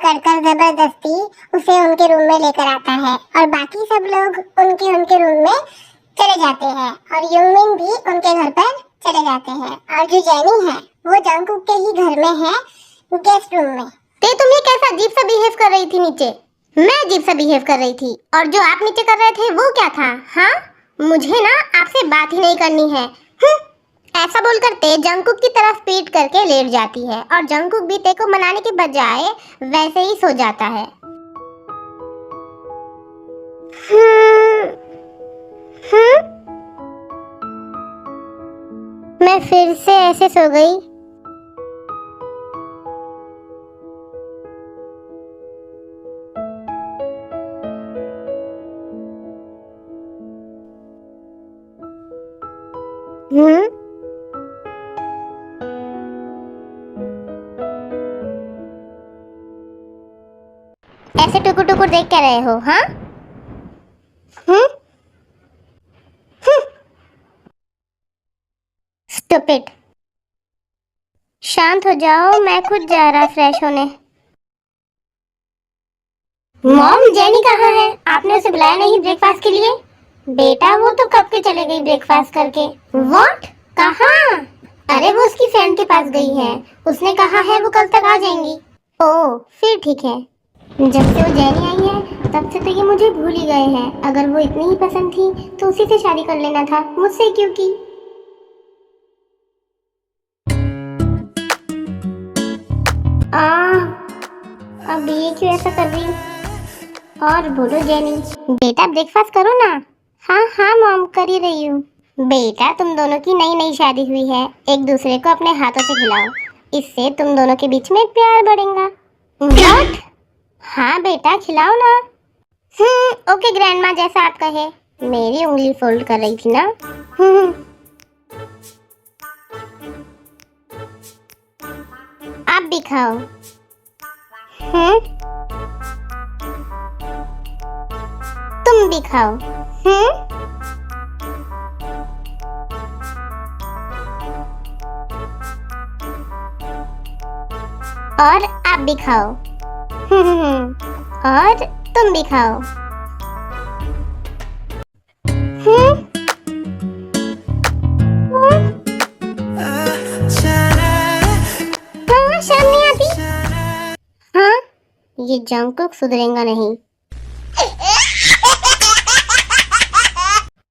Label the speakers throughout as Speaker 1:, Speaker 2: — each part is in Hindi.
Speaker 1: पकड़कर जबरदस्ती उसे उनके रूम में लेकर आता है और बाकी सब लोग उनके उनके रूम में चले जाते हैं और यूमिन भी उनके घर पर चले जाते हैं और जो जेनी है वो जंगकुक के ही घर में है, गेस्ट रूम में।
Speaker 2: ते तुम ये कैसा अजीब सा बिहेव कर रही थी नीचे? मैं अजीब सा बिहेव कर रही थी और जो आप नीचे कर रहे थे वो क्या था? हाँ, मुझे ना आपसे बात ही नहीं करनी है। ऐसा बोलकर ते जंगकुक की तरफ पीट करके लेट जाती है और जंगकुक भी ते को मनाने के बजाय वैसे ही सो जाता है। मैं फिर से ऐसे सो गई। ऐसे टुकुर टुकुर देख क्या रहे हो? हाँ, स्टूपिड। शांत हो जाओ, मैं खुद जा रहा फ्रेश होने। मॉम, जेनी कहाँ है? आपने उसे बुलाया नहीं ब्रेकफास्ट के लिए? बेटा वो तो कब के चले गई ब्रेकफास्ट करके। व्हाट? कहाँ? अरे वो उसकी फ्रेंड के पास गई है, उसने कहा है वो कल तक आ जाएंगी। ओह फिर ठीक है। जब से वो जेनी आई है तब से तो ये मुझे भूल ही गए हैं। अगर वो इतनी ही पसंद थी तो उसी से शादी कर लेना था, मुझसे क्यों की? अब ये क्यों ऐसा कर रही? और बोलो जेनी। बेटा ब्रेकफास्ट करो ना। हाँ हाँ मॉम, कर ही रही हूँ। बेटा तुम दोनों की नई नई शादी हुई है, एक दूसरे को अपने हाथों से खिलाओ, इससे तुम दोनों के बीच में प्यार बढ़ेगा। व्हाट? हाँ बेटा खिलाओ ना। ओके ग्रैंडमा, जैसा आप कहे। मेरी उंगली फोल्ड कर रही थी ना। आप भी खाओ। तुम भी खाओ। और आप भी खाओ। और तुम भी खाओ। हाँ, शर्म नहीं आती? हाँ, ये जंगकुक सुधरेगा नहीं।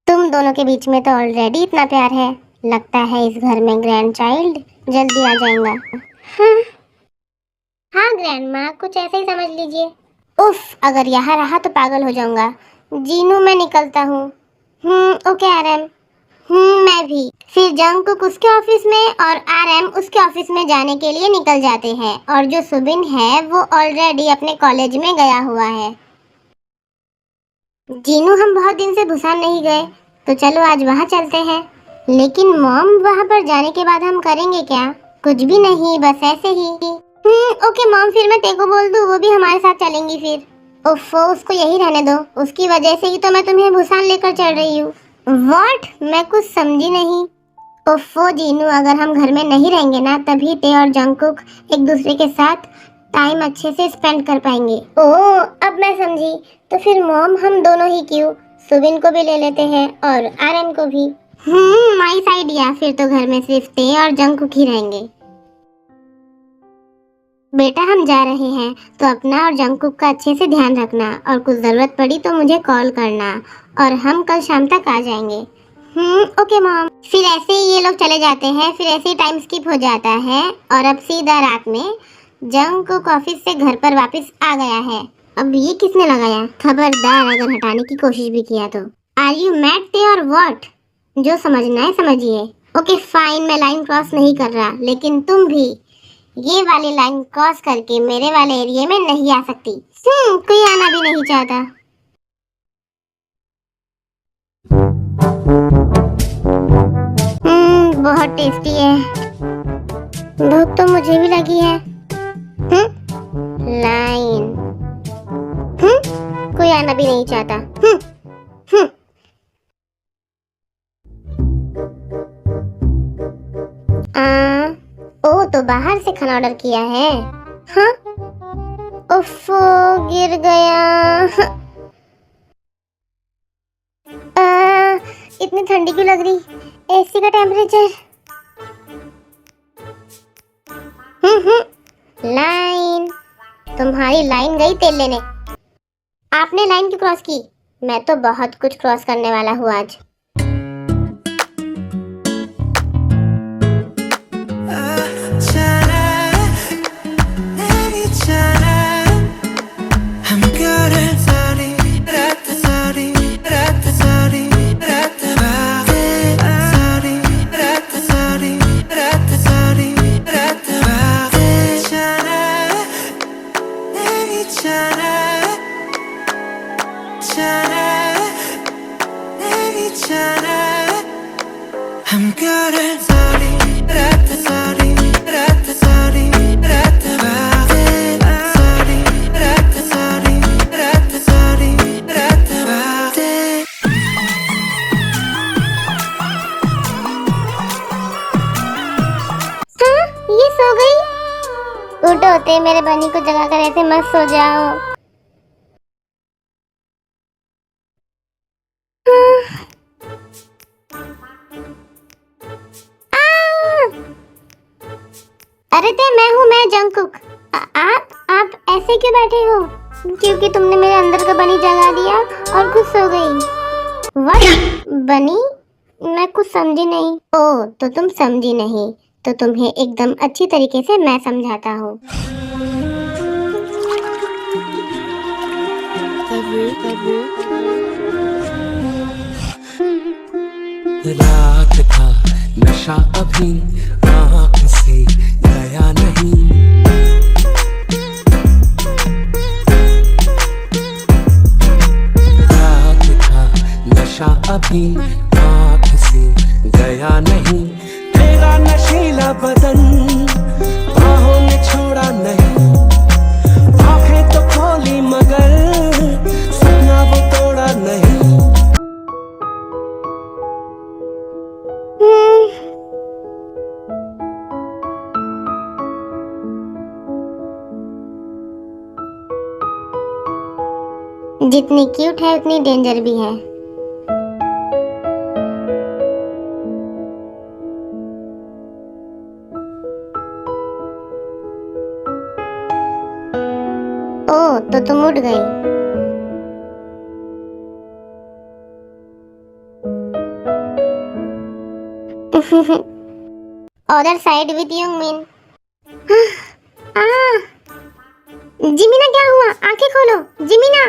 Speaker 2: तुम दोनों के बीच में तो ऑलरेडी इतना प्यार है, लगता है इस घर में ग्रैंड चाइल्ड जल्दी आ जाएगा। हाँ ग्रैंडमा, कुछ ऐसे ही समझ लीजिए। उफ, अगर यहाँ रहा तो पागल हो जाऊंगा। जीनू मैं निकलता हूँ। Okay RM. मैं भी। फिर जंगकुक उसके ऑफिस में और आरएम उसके ऑफिस में जाने के लिए निकल जाते हैं और जो सुबिन है वो ऑलरेडी अपने कॉलेज में गया हुआ है। जीनू हम बहुत दिन से बुसान नहीं गए, तो चलो आज वहाँ चलते हैं। लेकिन मॉम, वहाँ पर जाने के बाद हम करेंगे क्या? कुछ भी नहीं, बस ऐसे ही। ओके मॉम, फिर मैं तेको बोल दूँ, वो भी हमारे साथ चलेंगी फिर। ओफो, उसको यही रहने दो, उसकी वजह से ही तो मैं तुम्हें भूसान लेकर चल रही हूँ। व्हाट? मैं कुछ समझी नहीं। ओफो जीनू, अगर हम घर में नहीं रहेंगे ना तभी ते और जंगकुक एक दूसरे के साथ टाइम अच्छे से स्पेंड कर पाएंगे। ओह अब मैं समझी। तो फिर मॉम, हम दोनों ही क्यों, सुबिन को भी ले लेते हैं और आरएम को भी। Nice idea. फिर तो घर में सिर्फ ते और जंगकुक ही रहेंगे। बेटा हम जा रहे हैं तो अपना और जंगकुक का अच्छे से ध्यान रखना और कुछ जरूरत पड़ी तो मुझे कॉल करना और हम कल शाम तक आ जाएंगे। Okay mom. फिर ऐसे ही ये लोग चले जाते हैं, फिर ऐसे ही टाइम स्किप हो जाता है और अब सीधा रात में जंगकुक ऑफिस से घर पर वापस आ गया है। अब ये किसने लगाया? खबरदार अगर हटाने की कोशिश भी किया तो। आर यू मैड ते और व्हाट? जो समझना है समझिए। ओके फाइन, मैं लाइन क्रॉस नहीं कर रहा, लेकिन तुम भी ये वाली लाइन क्रॉस करके मेरे वाले एरिया में नहीं आ सकती। कोई आना भी नहीं चाहता। बहुत टेस्टी है। भूख तो मुझे भी लगी है। लाइन। कोई आना भी नहीं चाहता। ओ तो बाहर से खाना ऑर्डर किया है। हाँ उफ, गिर गया। इतनी ठंडी क्यों लग रही? एसी का टेम्परेचर। लाइन, तुम्हारी लाइन गई तेल लेने। आपने लाइन क्यों क्रॉस की? मैं तो बहुत कुछ क्रॉस करने वाला हूँ आज। ये सो गई? उठो होते मेरे बनी को जगा कर ऐसे मत सो जाओ। अरे ते मैं जंकुक। आप ऐसे क्यों बैठे हो? क्योंकि तुमने मेरे अंदर का बनी जगा दिया और खुद सो गई। व्हाट? बनी? मैं कुछ समझी नहीं। ओ, तो तुम समझी नहीं, तो तुम्हें एकदम अच्छी तरीके से मैं समझाता हूँ।
Speaker 3: रात का नशा अभी आँख से गया नहीं। रात का नशा अभी आँख से गया नहीं। तेरा नशीला बदन बाहों ने छोड़ा नहीं। आँखें तो खोली मगर सपना वो तोड़ा नहीं।
Speaker 2: जितनी क्यूट है उतनी डेंजर भी है। ओ, तो तुम उठ गई। अदर साइड विद यंगमिन। जिमिना, क्या हुआ? आंखें खोलो जिमिना।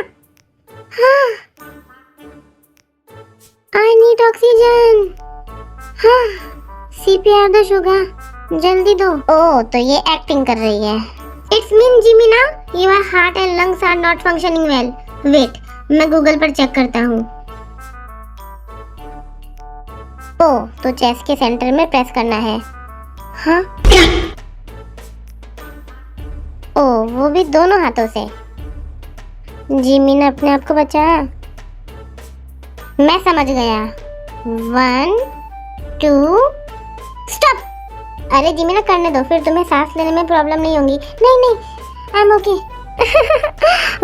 Speaker 2: I need oxygen. CPR दो शुगा, जल्दी दो। ओ, तो ये एक्टिंग कर रही है। इट्स मीन जिमिना, your heart and lungs are not functioning well. Wait, मैं गूगल पर चेक करता हूँ। ओ, तो चेस्ट के सेंटर में प्रेस करना है। हाँ? ओ, वो भी दोनों हाथों से। जिमिना अपने आप को बचा। मैं समझ गया। 1 2 स्टॉप। अरे जिमिना करने दो, फिर तुम्हें सांस लेने में प्रॉब्लम नहीं होगी। नहीं, आई एम ओके।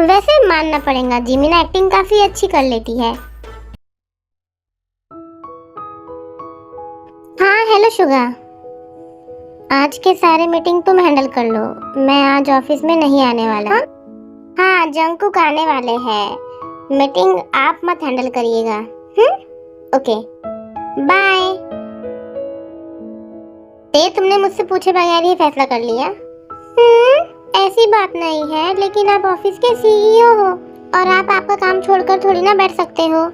Speaker 2: वैसे मानना पड़ेगा, जिमिना एक्टिंग काफी अच्छी कर लेती है। हाँ, हेलो शुगा। आज के सारे मीटिंग तुम हैंडल कर लो, मैं आज ऑफिस में नहीं आने वाला। हाँ, जंकुक आने वाले हैं। मीटिंग आप मत हैंडल करिएगा। Okay, bye. ते तुमने मुझसे पूछे बगैर ही फैसला कर लिया? ऐसी बात नहीं है, लेकिन आप ऑफिस के CEO हो और आप आपका काम छोड़कर थोड़ी ना बैठ सकते हो।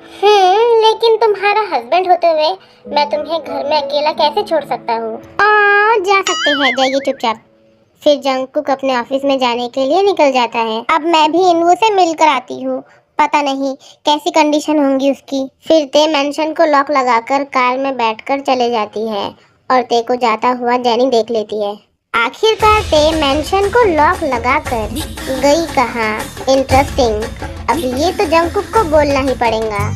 Speaker 2: लेकिन तुम्हारा हस्बैंड होते हुए मैं तुम्हें घर में अकेला कैसे छोड़ सकता हूँ? जा सकते हैं, जाइए चुपचाप। फिर जंकुक अपने ऑफिस में जाने के लिए निकल जाता है। अब मैं भी इनवो से मिलकर आती हूँ, पता नहीं कैसी कंडीशन होंगी उसकी। फिर ते मेंशन को लॉक लगाकर कार में बैठकर चले जाती है और ते को जाता हुआ जेनी देख लेती है। आखिरकार ते मेंशन को लॉक लगाकर गई कहाँ? इंटरेस्टिंग। अब ये तो जंकुक को बोलना ही पड़ेगा।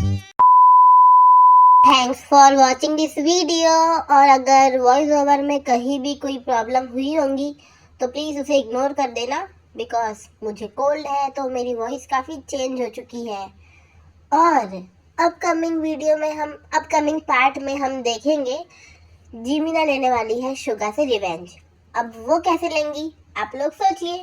Speaker 2: Thanks for watching this video. और अगर वॉइस ओवर में कहीं भी कोई प्रॉब्लम हुई होंगी तो प्लीज़ उसे इग्नोर कर देना। बिकॉज मुझे कोल्ड है तो मेरी वॉइस काफ़ी चेंज हो चुकी है। और अपकमिंग वीडियो में अपकमिंग पार्ट में हम देखेंगे जीमिना लेने वाली है शुगा से रिवेंज। अब वो कैसे लेंगी आप लोग सोचिए।